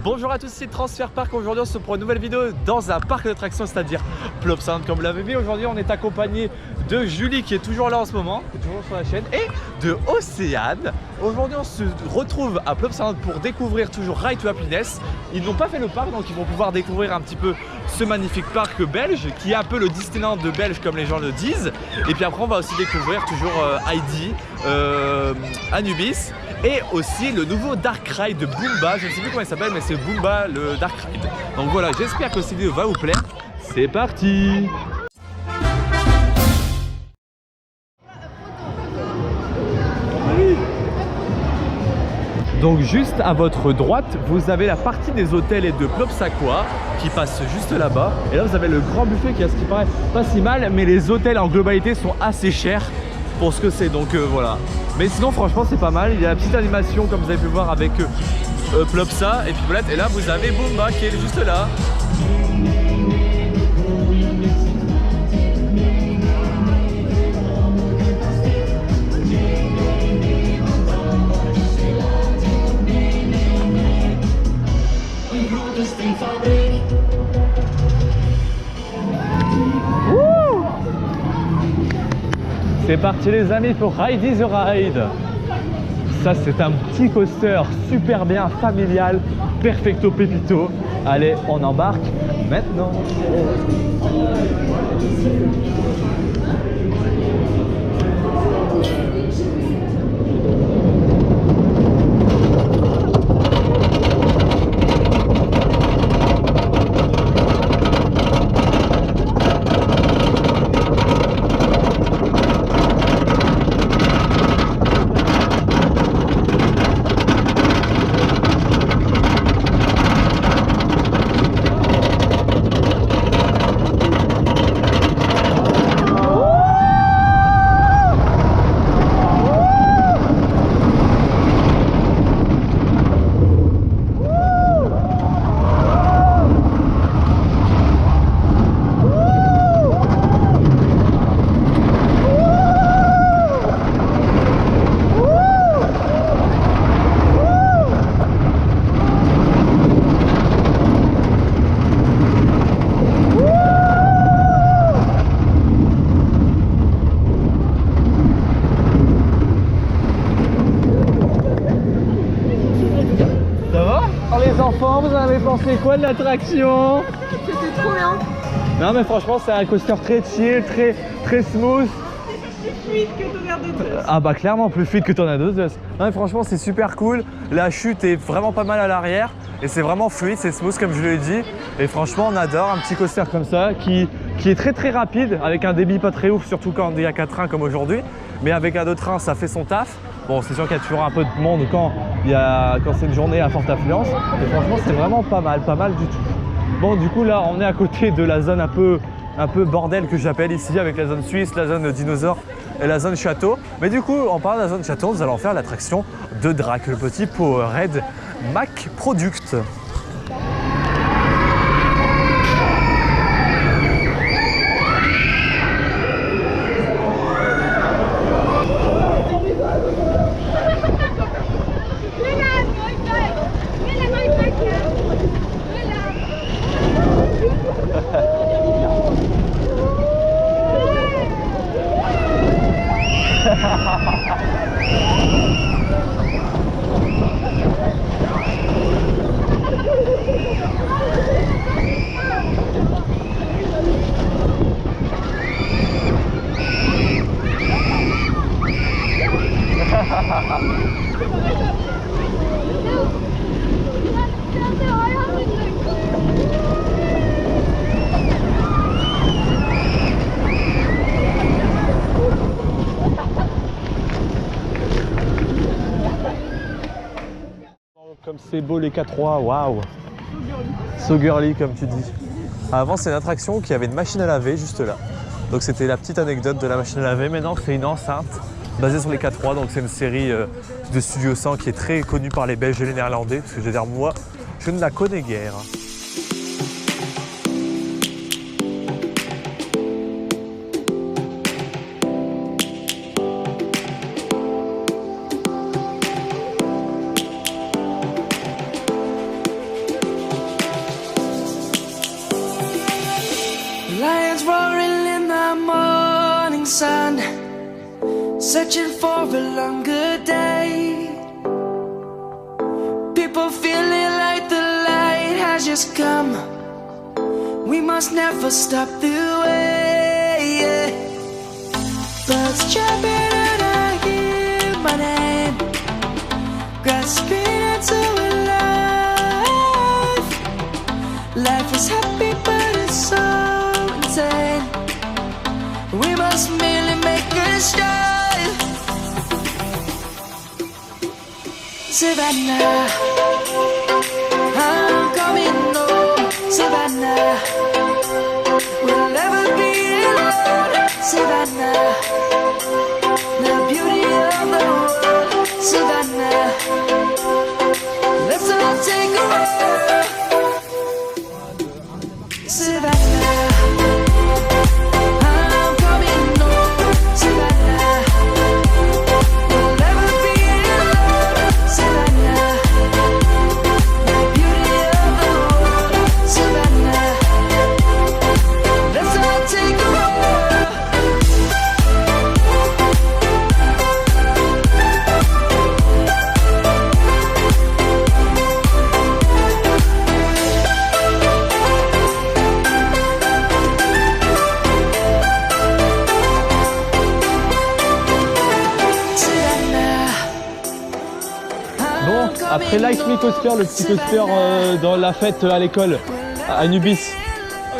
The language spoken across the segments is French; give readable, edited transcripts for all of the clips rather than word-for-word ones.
Bonjour à tous, c'est Transfer Park. Aujourd'hui on se prend une nouvelle vidéo dans un parc d'attractions, c'est-à-dire Plopsaland comme vous l'avez vu. Aujourd'hui on est accompagné de Julie qui est toujours là en ce moment, qui est toujours sur la chaîne, et de Océane. Aujourd'hui on se retrouve à Plopsaland pour découvrir toujours Ride to Happiness. Ils n'ont pas fait le parc, donc ils vont pouvoir découvrir un petit peu ce magnifique parc belge qui est un peu le Disneyland de Belge comme les gens le disent. Et puis après on va aussi découvrir toujours Heidi, Anubis et aussi le nouveau Dark Ride de Boomba. Je ne sais plus comment il s'appelle, mais c'est Boomba le Dark Ride. Donc voilà, j'espère que cette vidéo va vous plaire. C'est parti! Donc juste à votre droite, vous avez la partie des hôtels et de Plopsaland qui passe juste là-bas. Et là vous avez le grand buffet qui, à ce qui paraît, pas si mal, mais les hôtels en globalité sont assez chers pour ce que c'est, donc voilà. Mais sinon franchement c'est pas mal. Il y a la petite animation comme vous avez pu voir avec Plopsa et puis voilà. Et là vous avez Boomba qui est juste là. C'est parti les amis pour Ride is a Ride. Ça c'est un petit coaster super bien familial, perfecto pepito. Allez, on embarque maintenant. Vous en avez pensé quoi de l'attraction? C'était trop bien. Non mais franchement c'est un coaster très chill, très smooth. Plus fluide que Tornado. Ah bah clairement plus fluide que Tornado. Non mais franchement c'est super cool. La chute est vraiment pas mal à l'arrière et c'est vraiment fluide, c'est smooth comme je l'ai dit. Et franchement on adore un petit coaster comme ça qui est très rapide avec un débit pas très ouf, surtout quand il y a 4 trains comme aujourd'hui. Mais avec un 2 trains ça fait son taf. Bon, c'est sûr qu'il y a toujours un peu de monde quand c'est une journée à forte affluence. Et franchement, c'est vraiment pas mal du tout. Bon, du coup, là, on est à côté de la zone un peu bordel que j'appelle ici, avec la zone suisse, la zone dinosaure et la zone château. Mais du coup, en parlant de la zone château, nous allons faire l'attraction de Drac, le petit Powerade Mac Product. Comme c'est beau les 4x3, waouh! So girly comme tu dis. Avant c'est une attraction qui avait une machine à laver juste là. Donc c'était la petite anecdote de la machine à laver. Maintenant c'est une enceinte basée sur les 4x3. Donc c'est une série de Studio 100 qui est très connue par les Belges et les Néerlandais. Parce que je veux dire moi, je ne la connais guère. searching for a longer day. People feeling like the light has just come. We must never stop the way, yeah. Birds chirping and I hear my name, grasping into life. Life is happy but it's so insane. We must merely make a start. Savannah, I'm coming home. Savannah, we'll never be alone. Savannah, the beauty of the world. Savannah, let's all take a walk. Savannah, I'm coming home. Savannah, we'll never be alone. Savannah, the beauty of the world. Savannah, let's all take a walk. Bon, après Like Me Coaster, le petit coaster dans la fête à l'école, à Nubis.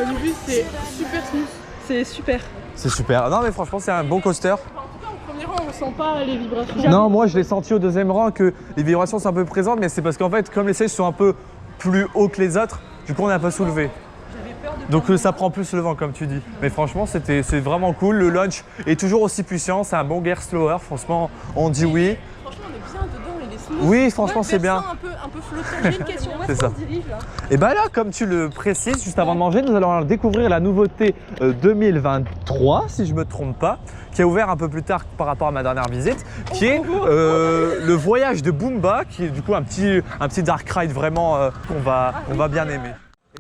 Nubis, c'est super smooth. C'est super. C'est super. Non mais franchement c'est un bon coaster. En tout cas, au premier rang, on sent pas les vibrations. Non, moi je l'ai senti au deuxième rang que les vibrations sont un peu présentes, mais c'est parce qu'en fait comme les sièges sont un peu plus hauts que les autres, du coup on est un peu soulevé. Donc ça prend plus le vent comme tu dis. Mais franchement c'est vraiment cool. Le launch est toujours aussi puissant, c'est un bon gear slower. Franchement on dit oui. Franchement, on est bien dedans, il est smooth. Oui, franchement, c'est bien. Un peu flottant. J'ai une question, où C'est est-ce ça. qu'on se dirige là? Et bah là, comme tu le précises, juste avant de manger, nous allons découvrir la nouveauté 2023, si je ne me trompe pas, qui a ouvert un peu plus tard par rapport à ma dernière visite, qui est le voyage de Boomba, qui est du coup un petit dark ride vraiment qu'on va bien aimer.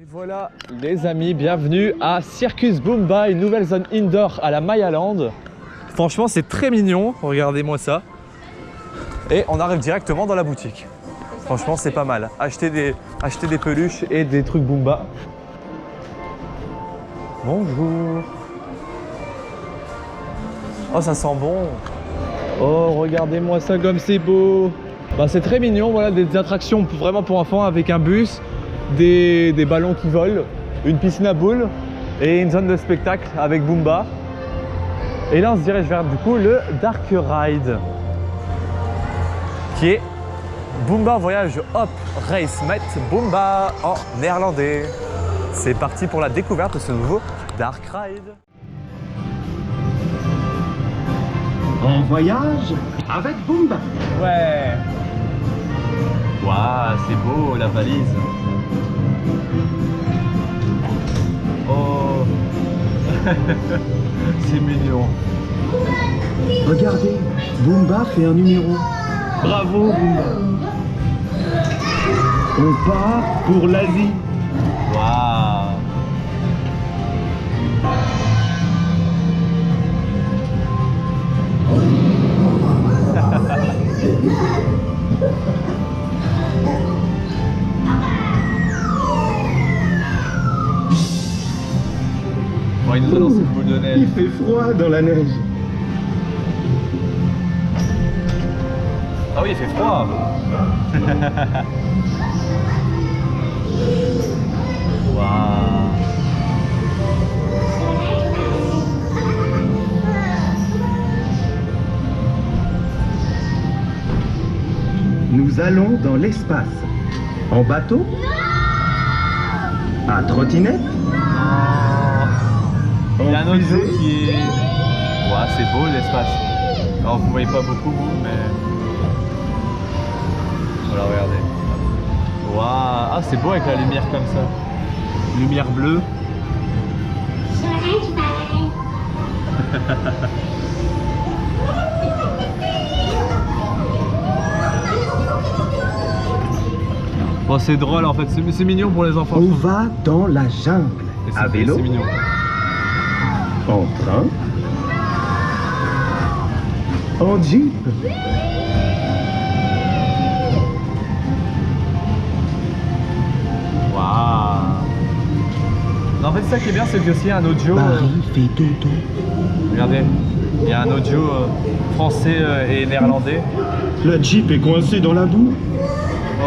Et voilà les amis, bienvenue à Circus Boomba, une nouvelle zone indoor à la Maya Land. Franchement, c'est très mignon, regardez-moi ça. Et on arrive directement dans la boutique. Franchement, c'est pas mal. Acheter des peluches et des trucs Boomba. Bonjour. Oh, ça sent bon. Oh, regardez-moi ça comme c'est beau. Bah, c'est très mignon, voilà, des attractions vraiment pour enfants avec un bus, des ballons qui volent, une piscine à boules et une zone de spectacle avec Boomba. Et là, on se dirige vers du coup le Dark Ride, qui est Boomba Voyage Hop Race Met Boomba en néerlandais. C'est parti pour la découverte de ce nouveau Dark Ride. En voyage avec Boomba. Ouais. Waouh, c'est beau la valise. Oh. C'est mignon. Regardez, Boomba fait un numéro. Bravo Boomba. On part pour l'Asie. Waouh. Bon, il nous a lancé une boule de neige. Il fait froid dans la neige. Ah oui, il fait froid. Waouh. Nous allons dans l'espace. En bateau? À trottinette? Il y a un autre jeu qui est... Ouais, c'est beau l'espace. Alors vous voyez pas beaucoup vous, mais... Voilà, regardez. Waouh. Ah, c'est beau avec la lumière comme ça. Lumière bleue. Bon, c'est drôle en fait, c'est mignon pour les enfants. On va dans la jungle. Et À vélo? C'est mignon. En train? En Jeep. Waouh. En fait, c'est ça qui est bien, c'est que s'il y a un audio. Paris fait dodo. Regardez, il y a un audio français et néerlandais. La Jeep est coincée dans la boue. Oh.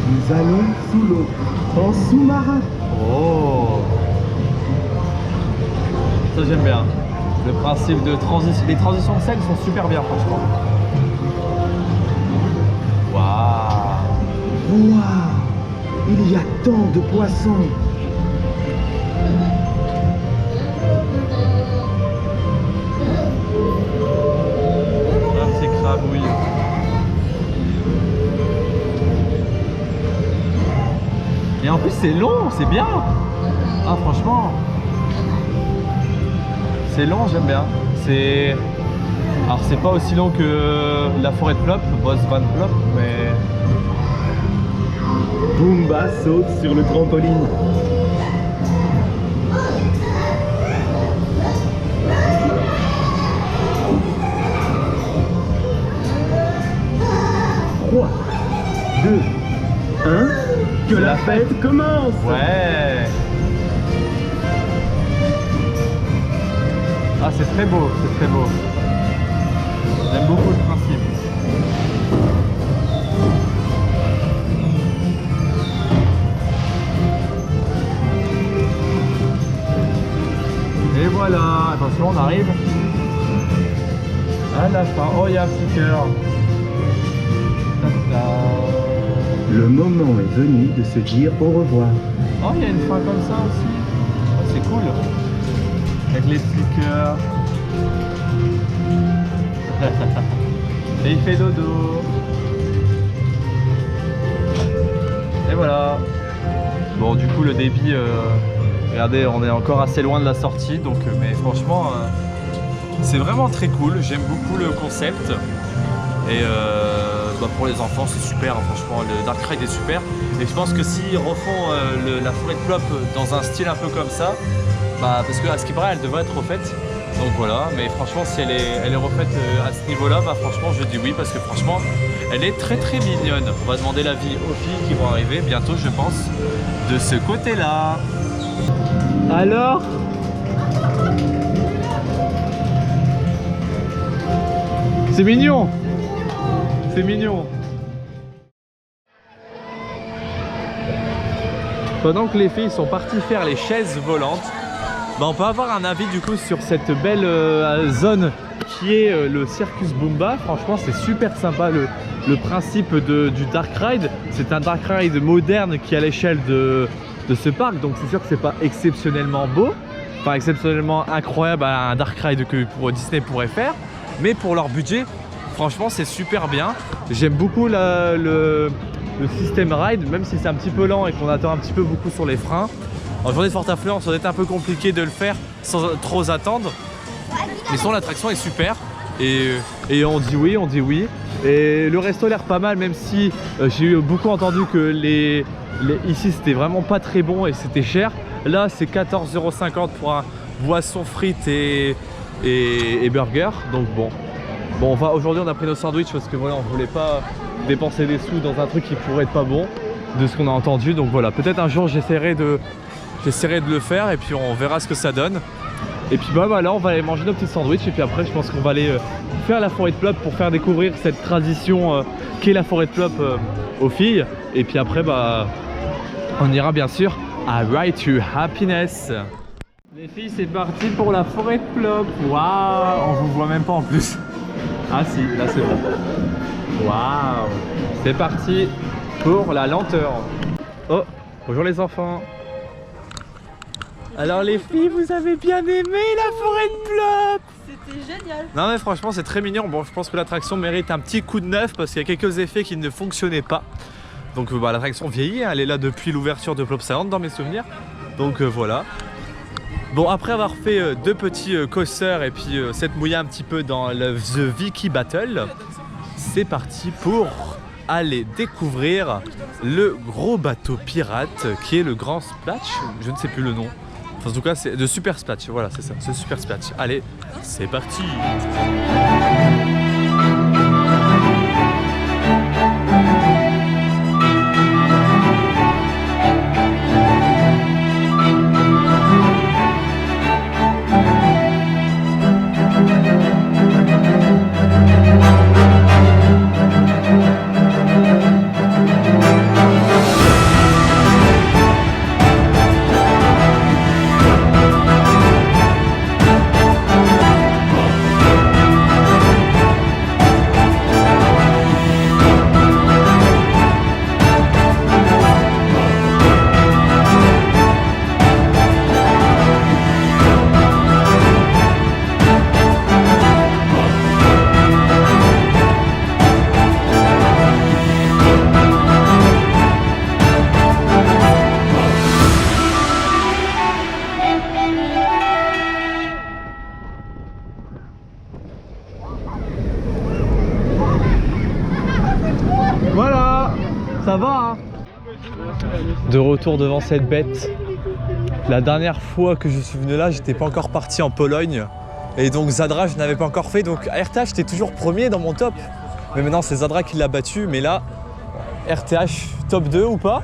Nous allons sous l'eau, en sous-marin. Oh. Ça j'aime bien. Le principe de transition. Les transitions de scène sont super bien franchement. Waouh. Waouh, il y a tant de poissons. Un petit crabouille. Et en plus c'est long, c'est bien. Ah franchement. C'est long, j'aime bien. C'est. Alors c'est pas aussi long que la forêt de Plop, Bos Van Plop, mais. Boomba saute sur le trampoline. Trois, 2, 1, que la fête commence. Ouais. Ah c'est très beau, c'est très beau. J'aime beaucoup le principe. Et voilà, attention, on arrive à la fin. Oh, il y a un petit cœur. Le moment est venu de se dire au revoir. Oh, il y a une fin comme ça aussi. Oh, c'est cool. Avec les petits cœurs. Et il fait dodo. Et voilà. Bon, du coup, le débit, regardez, on est encore assez loin de la sortie. Donc, mais franchement, c'est vraiment très cool. J'aime beaucoup le concept. Et bah, pour les enfants, c'est super. Hein, franchement, le Dark Ride est super. Et je pense que s'ils refont la forêt de Plop dans un style un peu comme ça, bah, parce qu'à ce qui paraît, elle devrait être refaite. Donc voilà, mais franchement, si elle est refaite à ce niveau-là, bah franchement, je dis oui, parce que franchement, elle est très très mignonne. On va demander l'avis aux filles qui vont arriver bientôt, je pense, de ce côté-là. Alors ? C'est mignon. C'est mignon. Pendant que les filles sont parties faire les chaises volantes, bah on peut avoir un avis du coup sur cette belle zone qui est le Circus Boomba. Franchement c'est super sympa le principe du Dark Ride. C'est un Dark Ride moderne qui est à l'échelle de ce parc, donc c'est sûr que c'est pas exceptionnellement beau, enfin exceptionnellement incroyable à un Dark Ride que Disney pourrait faire, mais pour leur budget franchement c'est super bien. J'aime beaucoup le système ride, même si c'est un petit peu lent et qu'on attend un petit peu beaucoup sur les freins. En journée de forte affluence, ça doit être un peu compliqué de le faire sans trop attendre. Mais sinon, l'attraction est super. Et on dit oui, on dit oui. Et le resto a l'air pas mal, même si j'ai eu beaucoup entendu que ici c'était vraiment pas très bon et c'était cher. Là, c'est 14,50 € pour un boisson frites et burger. Donc bon. Bon, aujourd'hui on a pris nos sandwichs parce que voilà, on voulait pas dépenser des sous dans un truc qui pourrait être pas bon, de ce qu'on a entendu. Donc voilà, peut-être un jour j'essaierai de le faire et puis on verra ce que ça donne. Et puis bah voilà, on va aller manger nos petits sandwichs et puis après je pense qu'on va aller faire la forêt de Plop pour faire découvrir cette tradition qu'est la forêt de Plop aux filles. Et puis après bah on ira bien sûr à Ride to Happiness. Les filles, c'est parti pour la forêt de Plop. Waouh, on vous voit même pas en plus. Ah si, là c'est bon. Waouh, c'est parti pour la lenteur. Oh, bonjour les enfants. Alors les filles, vous avez bien aimé la forêt de Plop? C'était génial. Non mais franchement c'est très mignon. Bon, je pense que l'attraction mérite un petit coup de neuf parce qu'il y a quelques effets qui ne fonctionnaient pas. Donc bah, l'attraction vieillit, hein, elle est là depuis l'ouverture de Plopsaland dans mes souvenirs. Donc voilà. Bon, après avoir fait deux petits coasters et puis s'être mouillé un petit peu dans le The Vicky Battle, c'est parti pour aller découvrir le gros bateau pirate qui est le Grand Splash. Je ne sais plus le nom. Enfin, en tout cas, c'est de Super Splash. Voilà, c'est ça, c'est Super Splash. Allez, c'est parti. Voilà, ça va hein. De retour devant cette bête. La dernière fois que je suis venu là, j'étais pas encore parti en Pologne. Et donc Zadra, je n'avais pas encore fait. Donc RTH, j'étais toujours premier dans mon top. Mais maintenant, c'est Zadra qui l'a battu. Mais là, RTH top 2 ou pas?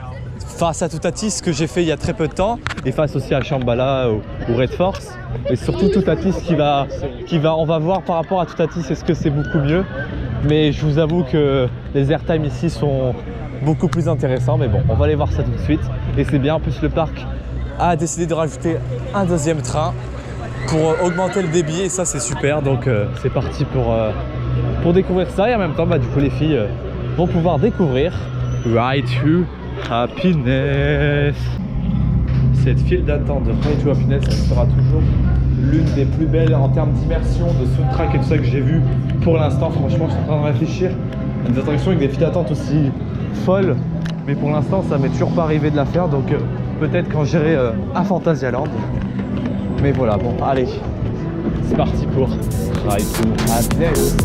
Face à Toutatis que j'ai fait il y a très peu de temps. Et face aussi à Shambhala ou Red Force. Et surtout Toutatis on va voir par rapport à Toutatis, est-ce que c'est beaucoup mieux? Mais je vous avoue que les airtime ici sont beaucoup plus intéressants. Mais bon, on va aller voir ça tout de suite. Et c'est bien, en plus le parc a décidé de rajouter un deuxième train pour augmenter le débit. Et ça c'est super, donc c'est parti pour découvrir ça. Et en même temps, du coup les filles vont pouvoir découvrir Ride to Happiness. Cette file d'attente de Ride to Happiness, elle sera toujours l'une des plus belles en termes d'immersion, de soundtrack et tout ça que j'ai vu pour l'instant. Franchement, je suis en train de réfléchir à des attractions avec des files d'attente aussi folles, mais pour l'instant, ça m'est toujours pas arrivé de la faire, donc peut-être quand j'irai à Fantasyland. Mais voilà, bon, allez, c'est parti pour Ride to Happiness.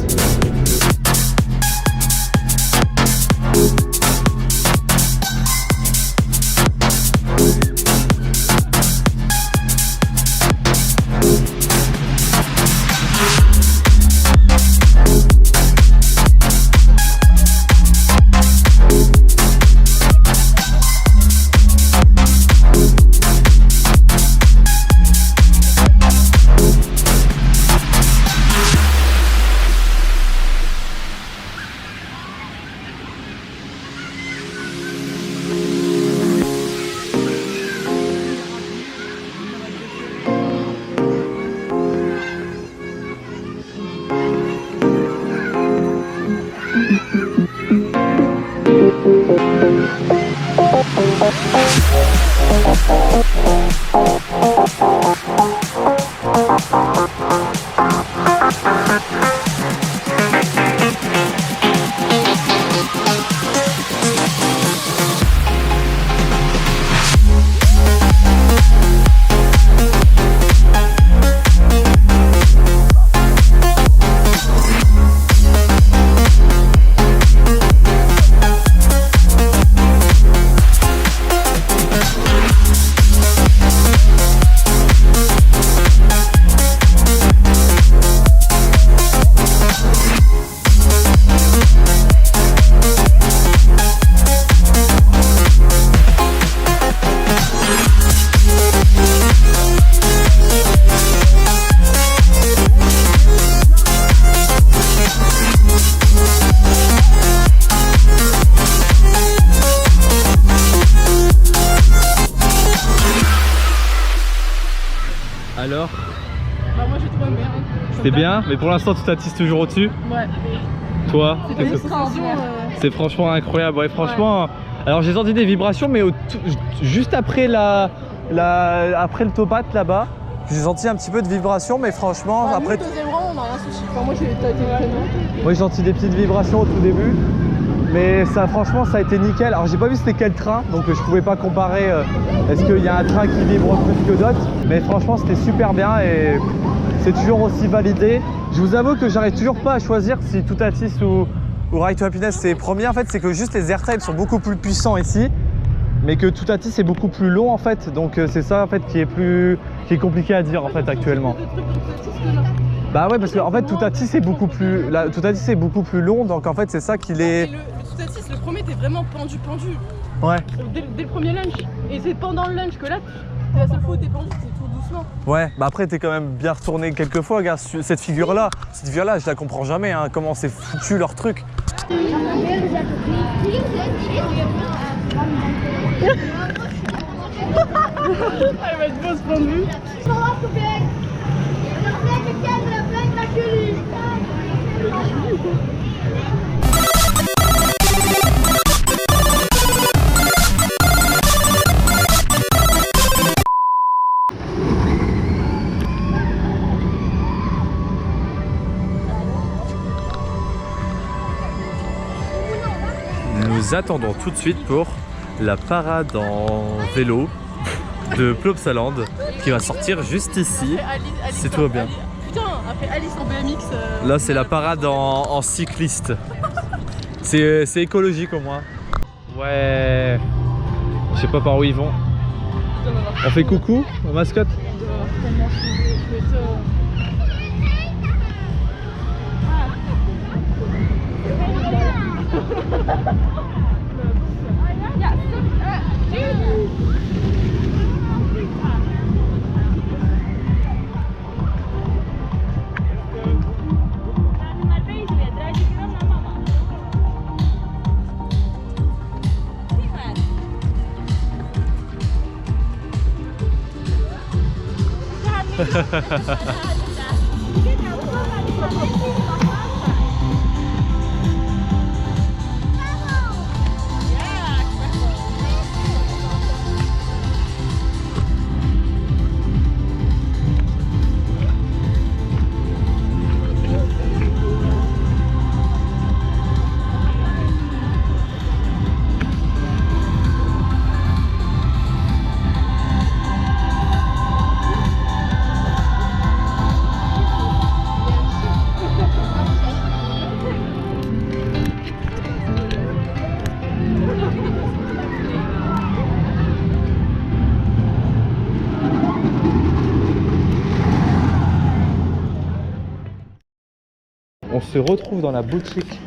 Alors, moi j'ai trouvé bien. C'était bien, mais pour l'instant tu t'attises toujours au-dessus. Ouais. Toi, C'est extraordinaire. C'est franchement incroyable. Ouais, franchement. Ouais. Alors j'ai senti des vibrations, mais juste après après le topate là-bas, j'ai senti un petit peu de vibration, mais franchement après. Nous, le deuxième rang, on n'a rien senti. Enfin, moi j'ai été étonnant. Moi j'ai senti des petites vibrations au tout début, mais ça franchement ça a été nickel. Alors j'ai pas vu c'était quel train, donc je pouvais pas comparer. Est-ce qu'il y a un train qui vibre plus que d'autres? Mais franchement c'était super bien et c'est toujours aussi validé. Je vous avoue que j'arrive toujours pas à choisir si Toutatis où Ride to Happiness c'est premier en fait, c'est que juste les airtime sont beaucoup plus puissants ici, mais que Toutati c'est beaucoup plus long en fait. Donc c'est ça en fait qui est compliqué à dire en fait actuellement. Bah ouais, parce que en fait Toutati c'est beaucoup plus long, donc en fait c'est ça qu'il est. Le Toutati, le premier t'es vraiment pendu. Ouais. Dès le premier lunch. Et c'est pendant le lunch que là, c'est la seule fois où t'es pendu, c'est tout doucement. Ouais, bah après t'es quand même bien retourné quelques fois, regarde cette figure là, je la comprends jamais, hein, comment c'est foutu leur truc. Ah, elle va être beau ce point de vue. Nous attendons tout de suite pour la parade en vélo de Plopsaland qui va sortir juste ici, si tout va bien. Putain, après Alice en BMX. Là c'est la parade en cycliste. C'est écologique au moins. Ouais. Je sais pas par où ils vont. On fait coucou aux mascottes. On se retrouve dans la boutique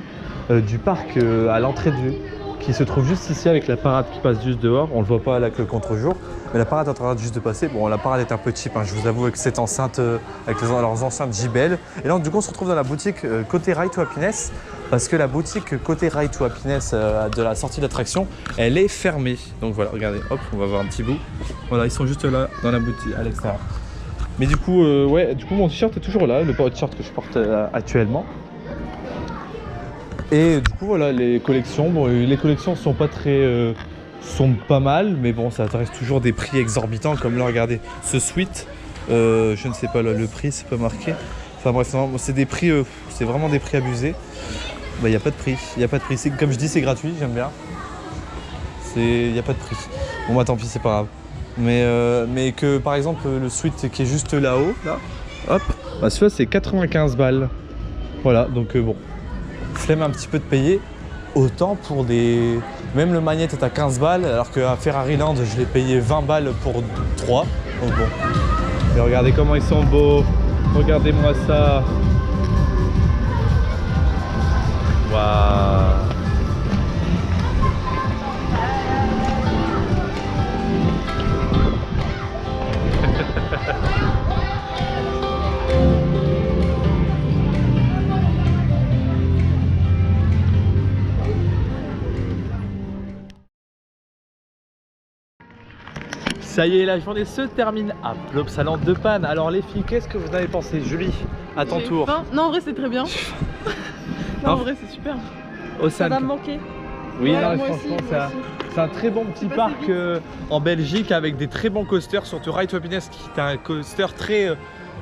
du parc à l'entrée de vue qui se trouve juste ici avec la parade qui passe juste dehors. On ne le voit pas avec le contre-jour, mais la parade est en train juste de passer. Bon, la parade est un peu cheap, hein, je vous avoue, avec cette enceinte, avec leurs enceintes JBL. Et là, du coup, on se retrouve dans la boutique côté Ride to Happiness parce que la boutique côté Ride to Happiness de la sortie d'attraction, elle est fermée. Donc voilà, regardez, hop, on va voir un petit bout. Voilà, ils sont juste là dans la boutique à l'extérieur. Mais du coup, ouais, du coup, mon t-shirt est toujours là, le t-shirt que je porte actuellement. Et du coup, voilà, les collections. Bon, les collections sont pas très, sont pas mal, mais bon, ça reste toujours des prix exorbitants. Comme là, regardez, ce sweat, je ne sais pas le prix, c'est pas marqué. Enfin bref, c'est des prix, c'est vraiment des prix abusés. Bah, il n'y a pas de prix, il n'y a pas de prix. Comme je dis, c'est gratuit, j'aime bien. Il n'y a pas de prix. Bon, bah tant pis, c'est pas grave. Mais que par exemple le suite qui est juste là-haut, là, hop, bah celui-là c'est 95 balles. Voilà, donc bon, flemme un petit peu de payer. Autant pour des... Même le Magnet est à 15 balles, alors qu'à Ferrari Land je l'ai payé 20 balles pour 3. Donc bon. Et regardez comment ils sont beaux. Regardez-moi ça. Waouh. Ça y est, la journée se termine à Plopsaland de Panne. Alors les filles, qu'est-ce que vous avez pensé? Julie, à ton tour. Faim. Non, en vrai c'est très bien. Non, en vrai c'est super. Ça va me manquer. Oui, ouais, non, moi franchement, aussi. c'est un très bon petit parc en Belgique avec des très bons coasters, surtout Ride to Happiness qui est un coaster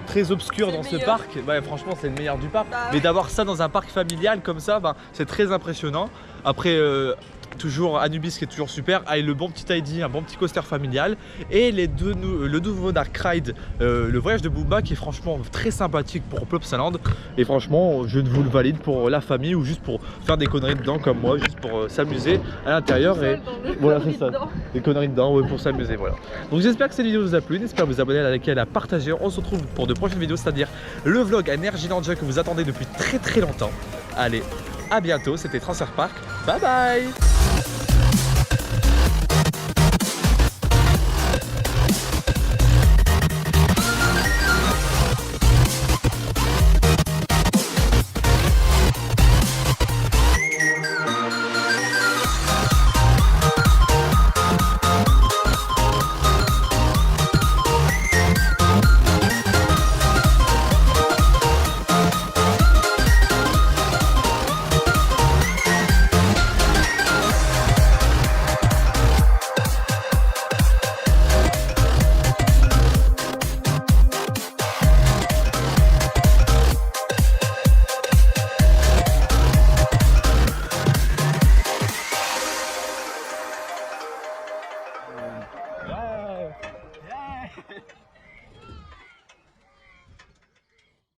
très obscur dans ce parc. Bah, franchement, c'est le meilleur du parc. Mais d'avoir ça dans un parc familial comme ça, bah, c'est très impressionnant. Après, toujours Anubis qui est toujours super, avec le bon petit ID, un bon petit coaster familial, et le nouveau Dark Ride, le voyage de Booba qui est franchement très sympathique pour Plopsaland, et franchement je vous le valide pour la famille ou juste pour faire des conneries dedans comme moi, juste pour s'amuser à l'intérieur, et voilà c'est ça, des conneries dedans, ouais, pour s'amuser, voilà. Donc j'espère que cette vidéo vous a plu, n'hésitez pas à vous abonner, à liker, à la partager. On se retrouve pour de prochaines vidéos, c'est-à-dire le vlog Energy Ninja que vous attendez depuis très longtemps. Allez, à bientôt, c'était Transfer Park, bye bye.